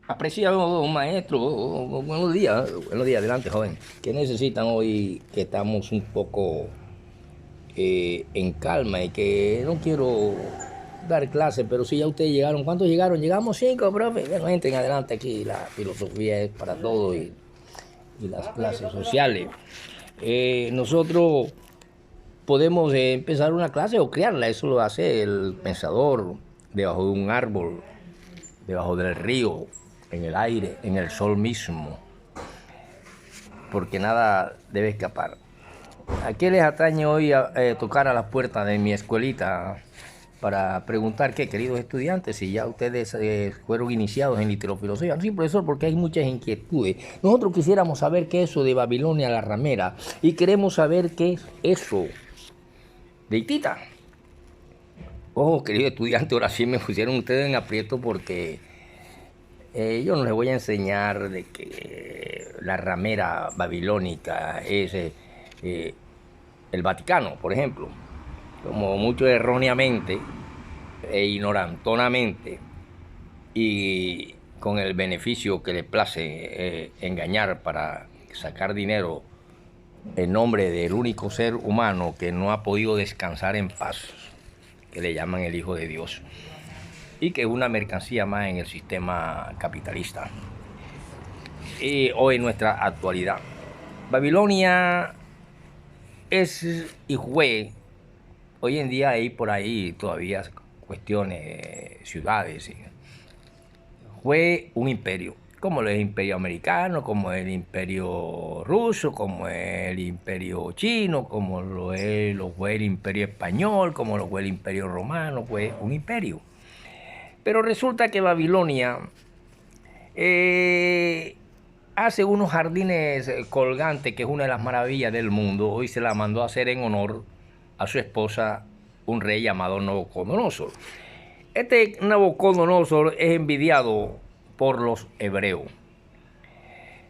Apreciado maestro, buenos días, adelante joven. ¿Qué necesitan hoy que estamos un poco en calma y que no quiero dar clase, pero si ya ustedes llegaron? ¿Cuántos llegaron? Llegamos 5, profe. Bueno, entren adelante aquí, la filosofía es para todo y las clases sociales. Nosotros podemos empezar una clase o crearla, eso lo hace el pensador debajo de un árbol, debajo del río, en el aire, en el sol mismo, porque nada debe escapar. ¿A qué les atañe hoy tocar a las puertas de mi escuelita para preguntar qué, queridos estudiantes, si ya ustedes fueron iniciados en literofilosofía? Sí, profesor, porque hay muchas inquietudes. Nosotros quisiéramos saber qué es eso de Babilonia la ramera y queremos saber qué es eso de Hitita. Ojo, querido estudiante, ahora sí me pusieron ustedes en aprieto porque yo no les voy a enseñar de que la ramera babilónica es el Vaticano, por ejemplo, como mucho erróneamente e ignorantonamente y con el beneficio que le place engañar para sacar dinero en nombre del único ser humano que no ha podido descansar en paz, que le llaman el Hijo de Dios, y que es una mercancía más en el sistema capitalista o en nuestra actualidad. Babilonia es y fue, hoy en día hay por ahí todavía cuestiones, ciudades, fue un imperio, como el imperio americano, como el imperio ruso, como el imperio chino, como lo fue el imperio español, como lo fue el imperio romano, fue un imperio. Pero resulta que Babilonia hace unos jardines colgantes, que es una de las maravillas del mundo. Hoy se la mandó a hacer en honor a su esposa, un rey llamado Nabucodonosor. Este Nabucodonosor es envidiado por los hebreos,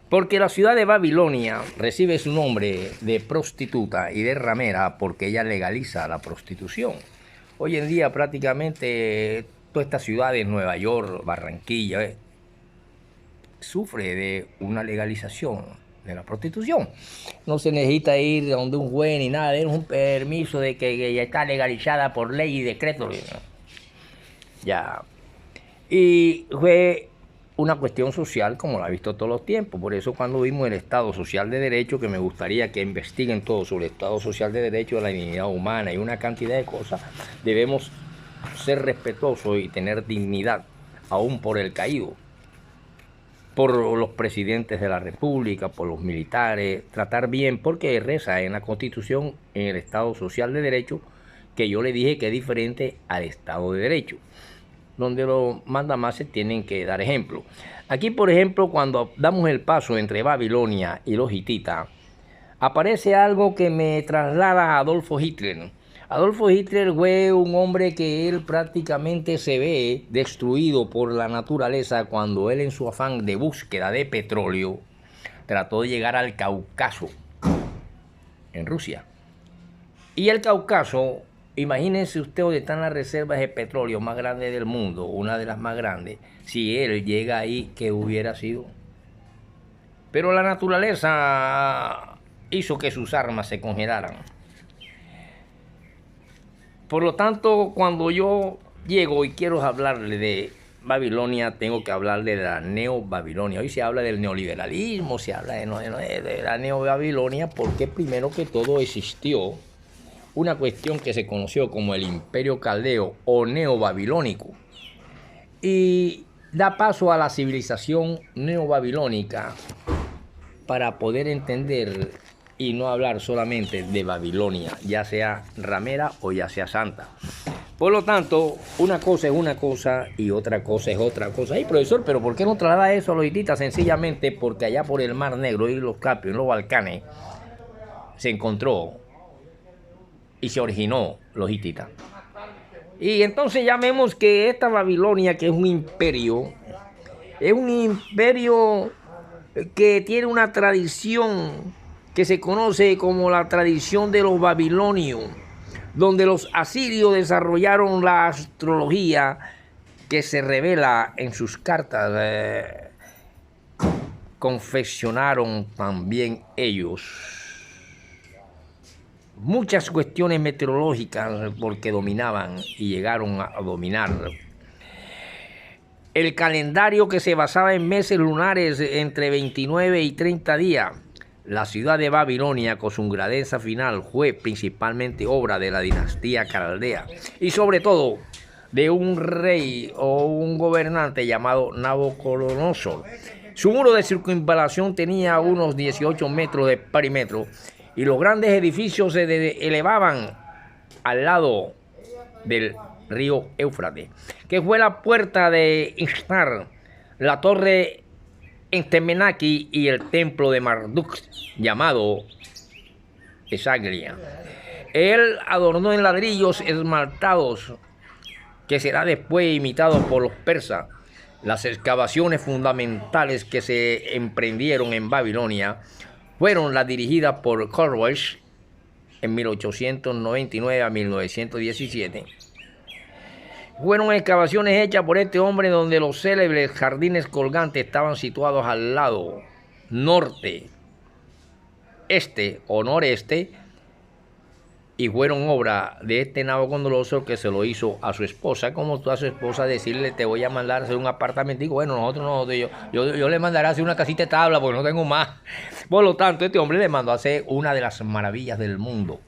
porque la ciudad de Babilonia recibe su nombre de prostituta y de ramera porque ella legaliza la prostitución. Hoy en día prácticamente todas estas ciudades, Nueva York, Barranquilla, sufre de una legalización de la prostitución. No se necesita ir donde un juez ni nada, es un permiso de que ya está legalizada por ley y decreto. Ya. Y fue una cuestión social como la ha visto todos los tiempos. Por eso cuando vimos el Estado Social de Derecho, que me gustaría que investiguen todo sobre el Estado Social de Derecho, de la dignidad humana y una cantidad de cosas, debemos ser respetuosos y tener dignidad, aún por el caído, por los presidentes de la República, por los militares, tratar bien, porque reza en la Constitución, en el Estado Social de Derecho, que yo le dije que es diferente al Estado de Derecho, donde los mandamases tienen que dar ejemplo. Aquí, por ejemplo, cuando damos el paso entre Babilonia y los hititas, aparece algo que me traslada a Adolfo Hitler. Adolfo Hitler fue un hombre que él prácticamente se ve destruido por la naturaleza cuando él, en su afán de búsqueda de petróleo, trató de llegar al Cáucaso, en Rusia. Y el Cáucaso, imagínense usted donde están las reservas de petróleo más grandes del mundo, una de las más grandes. Si él llega ahí, ¿qué hubiera sido? Pero la naturaleza hizo que sus armas se congelaran. Por lo tanto, cuando yo llego y quiero hablarle de Babilonia, tengo que hablarle de la neobabilonia. Hoy se habla del neoliberalismo, se habla de la neobabilonia, porque primero que todo existió una cuestión que se conoció como el Imperio Caldeo o Neobabilónico, y da paso a la civilización neobabilónica para poder entender y no hablar solamente de Babilonia, ya sea ramera o ya sea santa. Por lo tanto, una cosa es una cosa y otra cosa es otra cosa. Y profesor, ¿pero por qué no traslada eso a los hititas? Sencillamente porque allá por el Mar Negro y los Caspios, en los Balcanes, se encontró y se originó los hititas. Y entonces ya vemos que esta Babilonia, que es un imperio que tiene una tradición que se conoce como la tradición de los babilonios, donde los asirios desarrollaron la astrología que se revela en sus cartas, confeccionaron también ellos muchas cuestiones meteorológicas porque dominaban y llegaron a dominar el calendario que se basaba en meses lunares entre 29 y 30 días. La ciudad de Babilonia, con su grandeza final, fue principalmente obra de la dinastía caldea y sobre todo de un rey o un gobernante llamado Nabucodonosor. Su muro de circunvalación tenía unos 18 metros de perímetro y los grandes edificios se elevaban al lado del río Éufrates, que fue la puerta de Ishtar, la torre en Temenaki y el templo de Marduk, llamado Esagria. Él adornó en ladrillos esmaltados, que será después imitado por los persas. Las excavaciones fundamentales que se emprendieron en Babilonia fueron las dirigidas por Koresh en 1899 a 1917. Fueron excavaciones hechas por este hombre donde los célebres jardines colgantes estaban situados al lado norte, este o noreste, y fueron obra de este Nabucodonosor, que se lo hizo a su esposa, como tú a su esposa decirle: te voy a mandar a hacer un apartamentico. Bueno, nosotros no, yo le mandaré a hacer una casita de tabla porque no tengo más. Por lo tanto, este hombre le mandó a hacer una de las maravillas del mundo.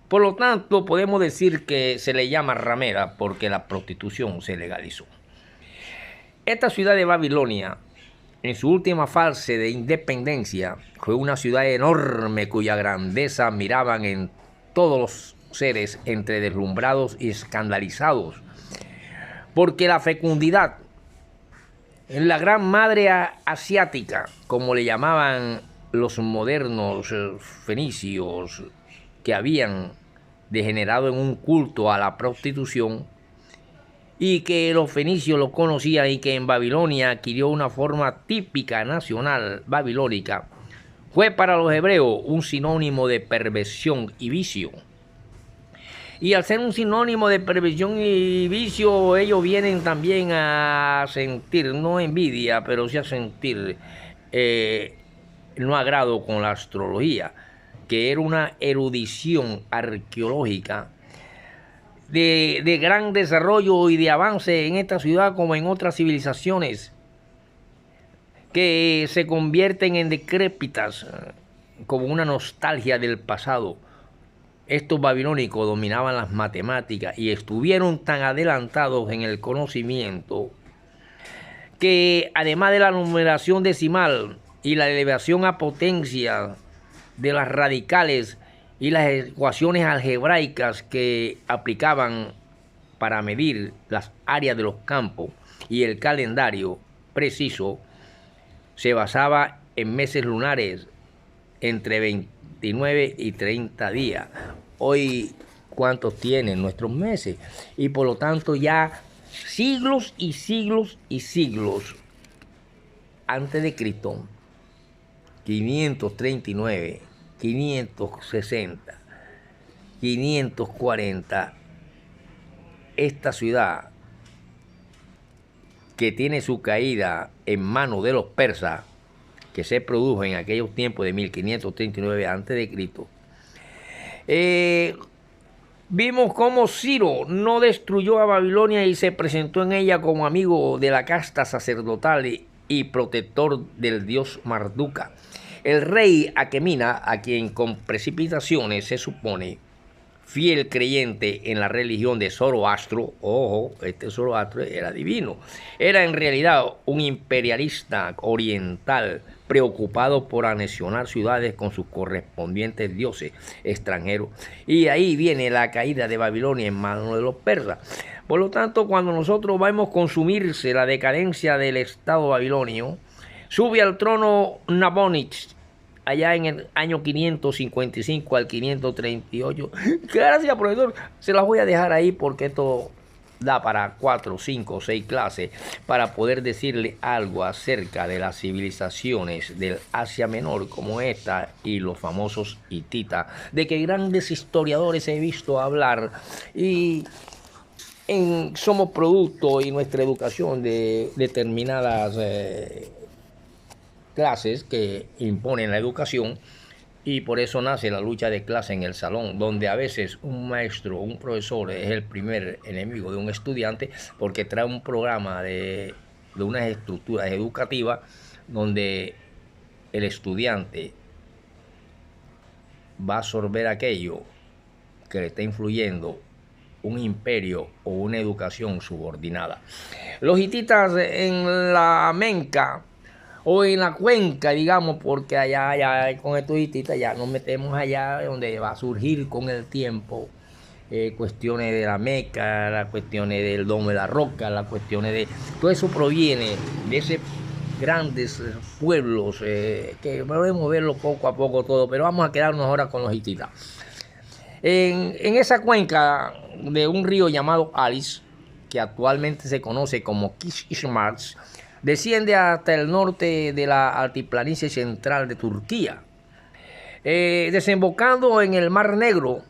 Por lo tanto, podemos decir que se le llama ramera porque la prostitución se legalizó. Esta ciudad de Babilonia, en su última fase de independencia, fue una ciudad enorme cuya grandeza miraban en todos los seres entre deslumbrados y escandalizados, porque la fecundidad en la gran madre asiática, como le llamaban los modernos fenicios, que habían degenerado en un culto a la prostitución, y que los fenicios lo conocían y que en Babilonia adquirió una forma típica nacional babilónica, fue para los hebreos un sinónimo de perversión y vicio. Y al ser un sinónimo de perversión y vicio, ellos vienen también a sentir, no envidia, pero sí a sentir no agrado con la astrología, que era una erudición arqueológica de gran desarrollo y de avance en esta ciudad como en otras civilizaciones que se convierten en decrépitas como una nostalgia del pasado. Estos babilónicos dominaban las matemáticas y estuvieron tan adelantados en el conocimiento que, además de la numeración decimal y la elevación a potencia de las radicales y las ecuaciones algebraicas que aplicaban para medir las áreas de los campos y el calendario preciso, se basaba en meses lunares entre 29 y 30 días. Hoy, ¿cuántos tienen nuestros meses? Y por lo tanto ya siglos y siglos y siglos antes de Cristo, 539, 560, 540, esta ciudad que tiene su caída en manos de los persas, que se produjo en aquellos tiempos de 1539 a.C., vimos cómo Ciro no destruyó a Babilonia y se presentó en ella como amigo de la casta sacerdotal y protector del dios Marduka. El rey Aquemina, a quien con precipitaciones se supone fiel creyente en la religión de Zoroastro, ojo, este Zoroastro era divino, era en realidad un imperialista oriental preocupado por anexionar ciudades con sus correspondientes dioses extranjeros. Y ahí viene la caída de Babilonia en manos de los persas. Por lo tanto, cuando nosotros vemos consumirse la decadencia del Estado babilonio, sube al trono Nabonidus allá en el año 555 al 538. Gracias, profesor. Se las voy a dejar ahí porque esto da para 4, 5, 6 clases para poder decirle algo acerca de las civilizaciones del Asia Menor como esta y los famosos hititas, de que grandes historiadores he visto hablar. Y somos producto y nuestra educación de determinadas clases que imponen la educación, y por eso nace la lucha de clase en el salón, donde a veces un maestro, un profesor es el primer enemigo de un estudiante porque trae un programa de unas estructuras educativas donde el estudiante va a absorber aquello que le está influyendo un imperio o una educación subordinada. Los hititas en la Menca o en la cuenca, digamos, porque allá con estos hititas ya nos metemos allá donde va a surgir con el tiempo cuestiones de la Meca, las cuestiones del Domo de la Roca, las cuestiones de... Todo eso proviene de esos grandes pueblos que podemos verlo poco a poco todo, pero vamos a quedarnos ahora con los hititas. En esa cuenca de un río llamado Alis, que actualmente se conoce como Kishmarch, desciende hasta el norte de la altiplanicie central de Turquía, desembocando en el Mar Negro,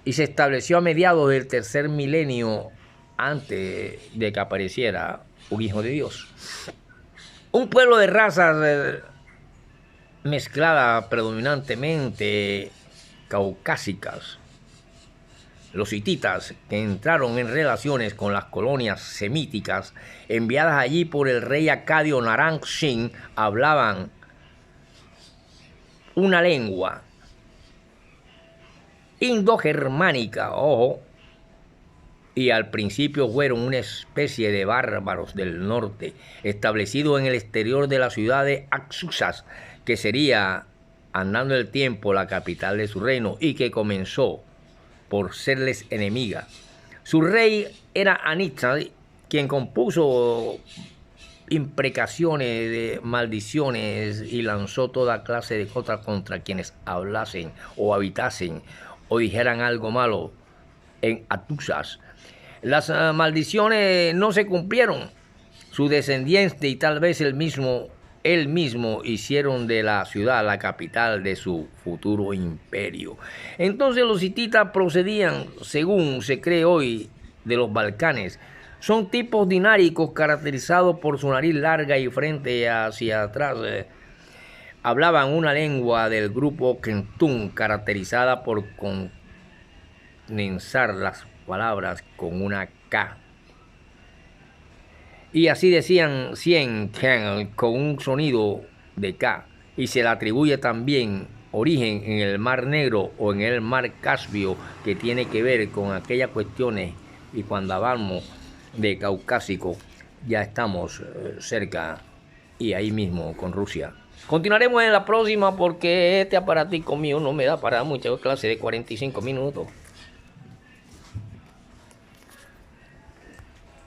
y se estableció a mediados del tercer milenio antes de que apareciera un hijo de Dios. Un pueblo de razas mezcladas predominantemente caucásicas. Los hititas, que entraron en relaciones con las colonias semíticas enviadas allí por el rey acadio Naram-Sin, hablaban una lengua indogermánica, ojo, y al principio fueron una especie de bárbaros del norte, establecidos en el exterior de la ciudad de Axusas, que sería, andando el tiempo, la capital de su reino, y que comenzó por serles enemiga. Su rey era Anitza, quien compuso imprecaciones de maldiciones y lanzó toda clase de cosas contra quienes hablasen o habitasen o dijeran algo malo en Atusas. Las maldiciones no se cumplieron. Su descendiente y tal vez él mismo hicieron de la ciudad la capital de su futuro imperio. Entonces los hititas procedían, según se cree hoy, de los Balcanes. Son tipos dináricos caracterizados por su nariz larga y frente hacia atrás. Hablaban una lengua del grupo Kentún caracterizada por condensar las palabras con una K. Y así decían 100 con un sonido de K. Y se le atribuye también origen en el Mar Negro o en el Mar Caspio, que tiene que ver con aquellas cuestiones. Y cuando hablamos de Caucásico, ya estamos cerca y ahí mismo con Rusia. Continuaremos en la próxima porque este aparatico mío no me da para muchas clases de 45 minutos.